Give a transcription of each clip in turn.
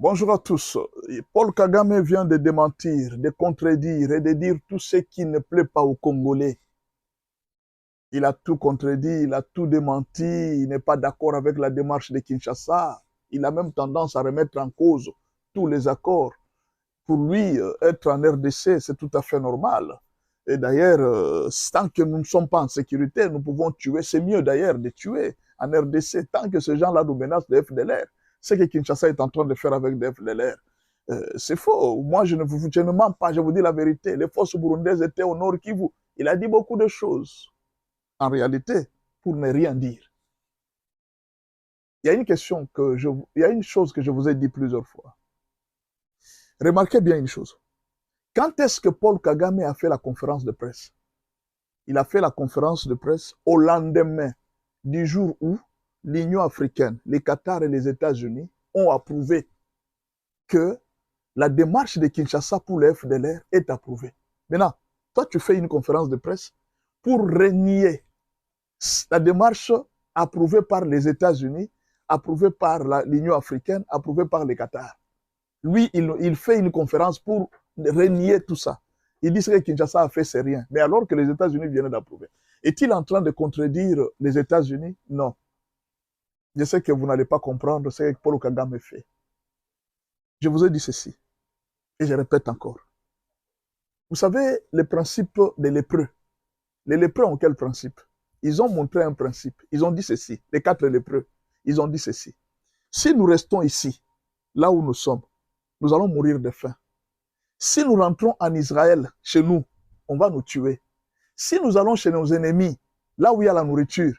Bonjour à tous. Paul Kagame vient de démentir, de contredire et de dire tout ce qui ne plaît pas aux Congolais. Il a tout contredit, il a tout démenti, il n'est pas d'accord avec la démarche de Kinshasa. Il a même tendance à remettre en cause tous les accords. Pour lui, être en RDC, c'est tout à fait normal. Et d'ailleurs, tant que nous ne sommes pas en sécurité, nous pouvons tuer. C'est mieux d'ailleurs de tuer en RDC, tant que ces gens-là nous menacent de FDLR. Ce que Kinshasa est en train de faire avec des FDLR, c'est faux. Moi, je ne mens pas, je vous dis la vérité. Les forces burundaises étaient au nord Kivu. Il a dit beaucoup de choses, en réalité, pour ne rien dire. Il y a il y a une chose que je vous ai dit plusieurs fois. Remarquez bien une chose. Quand est-ce que Paul Kagame a fait la conférence de presse? Il a fait la conférence de presse au lendemain du jour où l'Union africaine, les Qatar et les États-Unis ont approuvé que la démarche de Kinshasa pour le FDLR est approuvée. Maintenant, toi, tu fais une conférence de presse pour renier la démarche approuvée par les États-Unis, approuvée par l'Union africaine, approuvée par les Qatar. Lui, il fait une conférence pour renier tout ça. Il dit que Kinshasa a fait, c'est rien. Mais alors que les États-Unis viennent d'approuver. Est-il en train de contredire les États-Unis? Non. Je sais que vous n'allez pas comprendre ce que Paul Kagame fait. Je vous ai dit ceci, et je répète encore. Vous savez, le principe des lépreux. Les lépreux ont quel principe? Ils ont montré un principe. Ils ont dit ceci. Les 4 lépreux, ils ont dit ceci. Si nous restons ici, là où nous sommes, nous allons mourir de faim. Si nous rentrons en Israël, chez nous, on va nous tuer. Si nous allons chez nos ennemis, là où il y a la nourriture,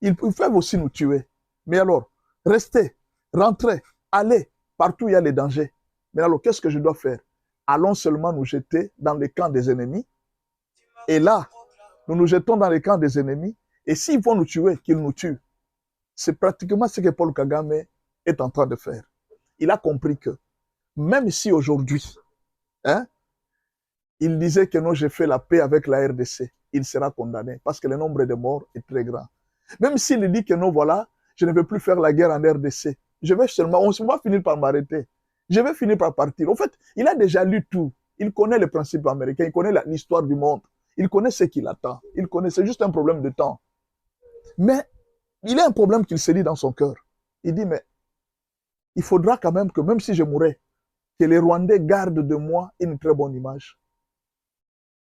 ils peuvent aussi nous tuer. Mais alors, restez, rentrez, allez, partout où il y a les dangers. Mais alors, qu'est-ce que je dois faire? Allons seulement nous jeter dans les camps des ennemis. Et là, nous nous jetons dans les camps des ennemis. Et s'ils vont nous tuer, qu'ils nous tuent. C'est pratiquement ce que Paul Kagame est en train de faire. Il a compris que même si aujourd'hui, hein, il disait que non, j'ai fait la paix avec la RDC, il sera condamné parce que le nombre de morts est très grand. Même s'il dit que non, voilà, je ne veux plus faire la guerre en RDC, on va finir par m'arrêter. Je vais finir par partir. En fait, il a déjà lu tout. Il connaît les principes américains, il connaît l'histoire du monde, il connaît ce qu'il attend. C'est juste un problème de temps. Mais il a un problème qu'il se dit dans son cœur. Il dit, mais il faudra quand même que, même si je mourrais, que les Rwandais gardent de moi une très bonne image.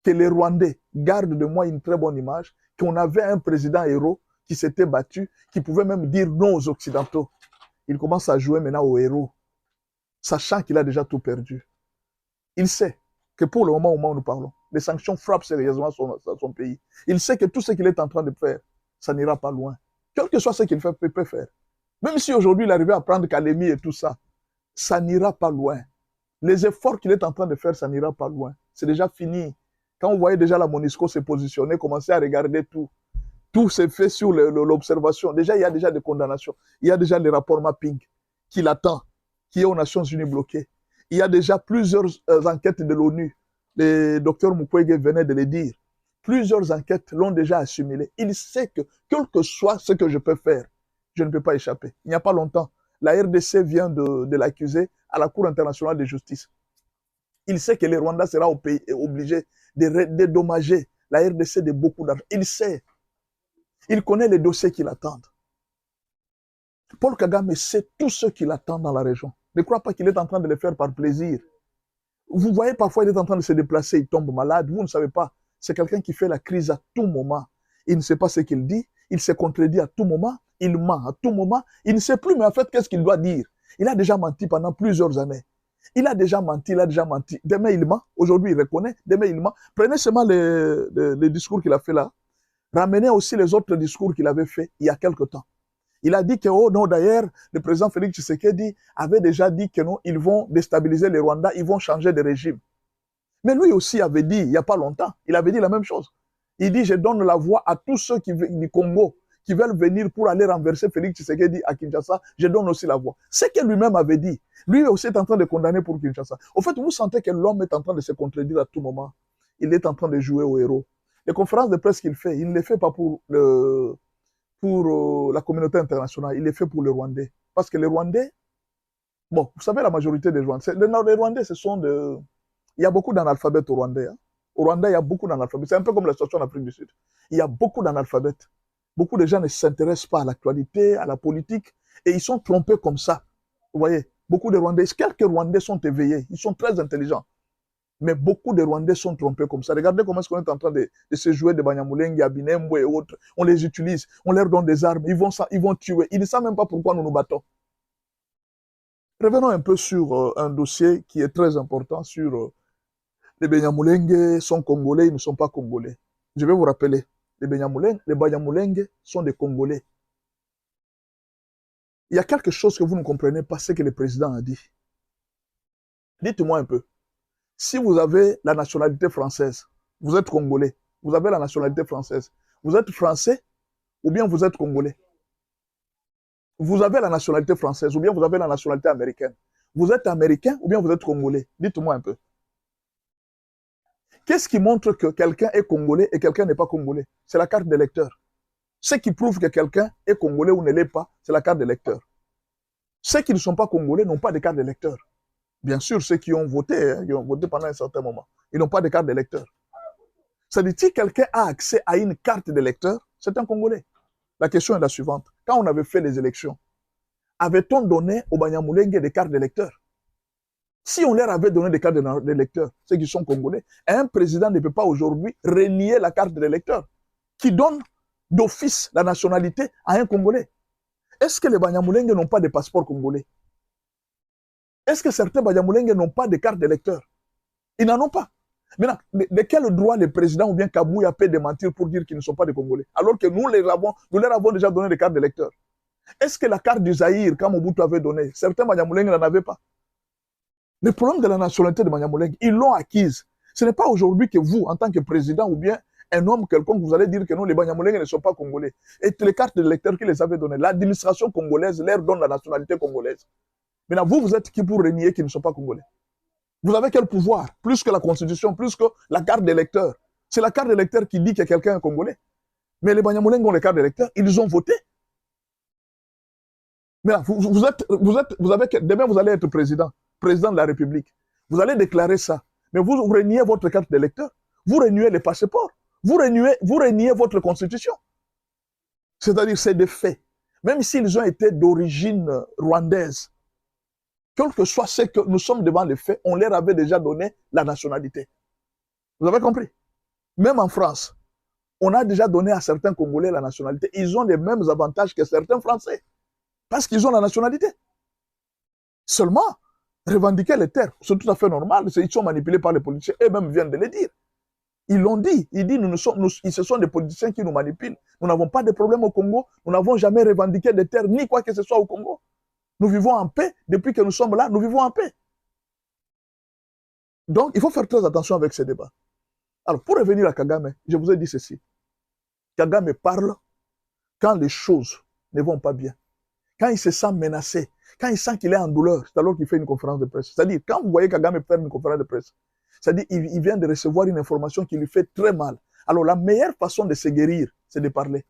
Que les Rwandais gardent de moi une très bonne image, qu'on avait un président héros qui s'était battu, qui pouvait même dire non aux Occidentaux. Il commence à jouer maintenant au héros, sachant qu'il a déjà tout perdu. Il sait que pour le moment où nous parlons, les sanctions frappent sérieusement son pays. Il sait que tout ce qu'il est en train de faire, ça n'ira pas loin. Quel que soit ce qu'il peut faire. Même si aujourd'hui il arrivait à prendre Kalemi et tout ça, ça n'ira pas loin. Les efforts qu'il est en train de faire, ça n'ira pas loin. C'est déjà fini. Quand vous voyez déjà la MONUSCO se positionner, commencer à regarder tout, tout s'est fait sur l'observation. Déjà, il y a déjà des condamnations. Il y a déjà les rapports mapping qui l'attend, qui est aux Nations Unies bloqué. Il y a déjà plusieurs enquêtes de l'ONU. Le docteur Mukwege venait de le dire. Plusieurs enquêtes l'ont déjà assimilé. Il sait que, quel que soit ce que je peux faire, je ne peux pas échapper. Il n'y a pas longtemps, la RDC vient de l'accuser à la Cour internationale de justice. Il sait que le Rwanda sera obligé de dédommager la RDC de beaucoup d'argent. Il sait. Il connaît les dossiers qui l'attendent. Paul Kagame sait tout ce qui l'attend dans la région. Ne crois pas qu'il est en train de le faire par plaisir. Vous voyez, parfois, il est en train de se déplacer, il tombe malade. Vous ne savez pas. C'est quelqu'un qui fait la crise à tout moment. Il ne sait pas ce qu'il dit. Il se contredit à tout moment. Il ment à tout moment. Il ne sait plus, mais en fait, qu'est-ce qu'il doit dire? Il a déjà menti pendant plusieurs années. Il a déjà menti. Demain, il ment. Aujourd'hui, il reconnaît. Demain, il ment. Prenez seulement les discours qu'il a fait là. Ramenez aussi les autres discours qu'il avait fait il y a quelque temps. Il a dit que, oh non, d'ailleurs, le président Félix Tshisekedi avait déjà dit que non, ils vont déstabiliser les Rwandais, ils vont changer de régime. Mais lui aussi avait dit, il n'y a pas longtemps, il avait dit la même chose. Il dit, je donne la voix à tous ceux du Congo qui veulent venir pour aller renverser Félix Tshisekedi à Kinshasa, je donne aussi la voix. C'est ce que lui-même avait dit. Lui aussi est en train de condamner pour Kinshasa. Au fait, vous sentez que l'homme est en train de se contredire à tout moment. Il est en train de jouer au héros. Les conférences de presse qu'il fait, il ne les fait pas pour la communauté internationale, il les fait pour les Rwandais. Parce que les Rwandais, Bon, vous savez, la majorité des Rwandais, les Rwandais, ce sont de... Il y a beaucoup d'analphabètes au Rwandais. Hein. Au Rwanda, il y a beaucoup d'analphabètes. C'est un peu comme la situation en Afrique du Sud. Il y a beaucoup d'analphabètes. Beaucoup de gens ne s'intéressent pas à l'actualité, à la politique, et ils sont trompés comme ça. Vous voyez, beaucoup de Rwandais, quelques Rwandais sont éveillés, ils sont très intelligents. Mais beaucoup de Rwandais sont trompés comme ça. Regardez comment est-ce qu'on est en train de se jouer de Banyamulenge, Abinembo et autres. On les utilise, on leur donne des armes, ils vont tuer. Ils ne savent même pas pourquoi nous nous battons. Revenons un peu sur un dossier qui est très important sur les Banyamulenge sont congolais, ils ne sont pas congolais. Je vais vous rappeler, les Banyamulenge sont des Congolais. Il y a quelque chose que vous ne comprenez pas, ce que le président a dit. Dites-moi un peu. Si vous avez la nationalité française, vous êtes congolais, vous avez la nationalité française, vous êtes français ou bien vous êtes congolais. Vous avez la nationalité française ou bien vous avez la nationalité américaine. Vous êtes américain ou bien vous êtes congolais. Dites-moi un peu. Qu'est-ce qui montre que quelqu'un est congolais et quelqu'un n'est pas congolais? C'est la carte d'électeur. Ce qui prouve que quelqu'un est congolais ou ne l'est pas, c'est la carte d'électeur. Ceux qui ne sont pas congolais n'ont pas de carte d'électeur. Bien sûr, ceux qui ont voté, hein, qui ont voté pendant un certain moment, ils n'ont pas de carte d'électeur. Ça veut dire que si quelqu'un a accès à une carte d'électeur, c'est un Congolais. La question est la suivante. Quand on avait fait les élections, avait-on donné aux Banyamulenge des cartes d'électeurs? Si on leur avait donné des cartes d'électeurs, ceux qui sont Congolais, un président ne peut pas aujourd'hui renier la carte d'électeur qui donne d'office la nationalité à un Congolais. Est-ce que les Banyamulenge n'ont pas de passeport congolais? Est-ce que certains Banyamulenge n'ont pas de carte d'électeur? Ils n'en ont pas. Maintenant, de quel droit le président ou bien Kabouya peut démentir pour dire qu'ils ne sont pas des Congolais? Alors que nous leur avons déjà donné des cartes d'électeurs. Est-ce que la carte du Zaïre, quand Mobutu avait donné, certains Banyamulenge n'en avaient pas? Le problème de la nationalité de Banyamulenge, ils l'ont acquise. Ce n'est pas aujourd'hui que vous, en tant que président ou bien un homme quelconque, vous allez dire que non, les Banyamulenge ne sont pas congolais. Et les cartes d'électeurs qui les avaient données, l'administration congolaise leur donne la nationalité congolaise. Maintenant, vous êtes qui pour renier qu'ils ne sont pas congolais? Vous avez quel pouvoir? Plus que la Constitution, plus que la carte d'électeur. C'est la carte d'électeur qui dit que quelqu'un est congolais. Mais les Banyamulenge ont les cartes d'électeurs, ils ont voté. Mais là, demain, vous allez être président de la République. Vous allez déclarer ça. Mais vous reniez votre carte d'électeur. Vous reniez les passeports. Vous reniez votre constitution. C'est-à-dire, c'est des faits. Même s'ils ont été d'origine rwandaise, quel que soit ce que nous sommes devant les faits, on leur avait déjà donné la nationalité. Vous avez compris? Même en France, on a déjà donné à certains Congolais la nationalité. Ils ont les mêmes avantages que certains Français. Parce qu'ils ont la nationalité. Seulement, revendiquer les terres, c'est tout à fait normal. Ils sont manipulés par les politiciens. Eux-mêmes viennent de le dire. Ils l'ont dit. Ils disent, ce sont des politiciens qui nous manipulent. Nous n'avons pas de problème au Congo. Nous n'avons jamais revendiqué des terres, ni quoi que ce soit au Congo. Nous vivons en paix. Depuis que nous sommes là, nous vivons en paix. Donc, il faut faire très attention avec ces débats. Alors, pour revenir à Kagame, je vous ai dit ceci. Kagame parle quand les choses ne vont pas bien. Quand il se sent menacé, quand il sent qu'il est en douleur, c'est alors qu'il fait une conférence de presse. C'est-à-dire, quand vous voyez Kagame faire une conférence de presse, c'est-à-dire qu'il vient de recevoir une information qui lui fait très mal. Alors, la meilleure façon de se guérir, c'est de parler.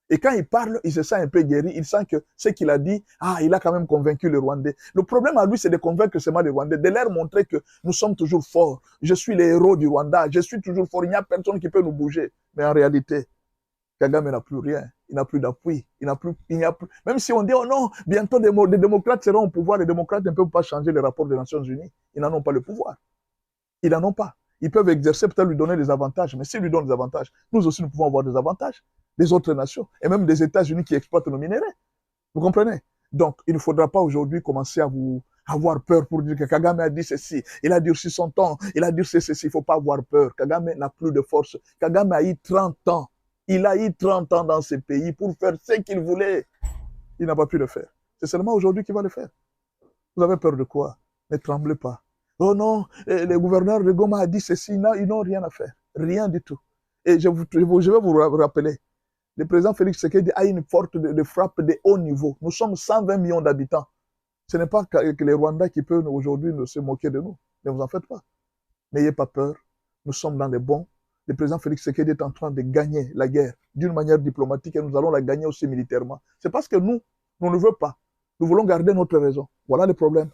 Et quand il parle, il se sent un peu guéri, il sent que ce qu'il a dit, il a quand même convaincu les Rwandais. Le problème à lui, c'est de convaincre seulement les Rwandais, de leur montrer que nous sommes toujours forts. Je suis le héros du Rwanda, je suis toujours fort, il n'y a personne qui peut nous bouger. Mais en réalité, Kagame n'a plus rien, il n'a plus d'appui, il n'y a plus. Même si on dit, oh non, bientôt les démocrates seront au pouvoir, les démocrates ne peuvent pas changer les rapports des Nations Unies. Ils n'en ont pas le pouvoir. Ils n'en ont pas. Ils peuvent exercer, peut-être lui donner des avantages, mais s'ils lui donnent des avantages, nous aussi nous pouvons avoir des avantages des autres nations, et même des États-Unis qui exploitent nos minéraux. Vous comprenez? Donc, il ne faudra pas aujourd'hui commencer à vous avoir peur pour dire que Kagame a dit ceci, il a durci son temps, il a dit ceci, il ne faut pas avoir peur. Kagame n'a plus de force. Kagame a eu 30 ans. Il a eu 30 ans dans ce pays pour faire ce qu'il voulait. Il n'a pas pu le faire. C'est seulement aujourd'hui qu'il va le faire. Vous avez peur de quoi? Ne tremblez pas. Oh non, le gouverneur de Goma a dit ceci, ils n'ont rien à faire. Rien du tout. Et je vais vous rappeler, le président Félix Tshisekedi a une force de frappe de haut niveau. Nous sommes 120 millions d'habitants. Ce n'est pas que les Rwandais qui peuvent aujourd'hui se moquer de nous. Ne vous en faites pas. N'ayez pas peur. Nous sommes dans les bons. Le président Félix Tshisekedi est en train de gagner la guerre d'une manière diplomatique et nous allons la gagner aussi militairement. C'est parce que nous ne voulons pas. Nous voulons garder notre raison. Voilà le problème.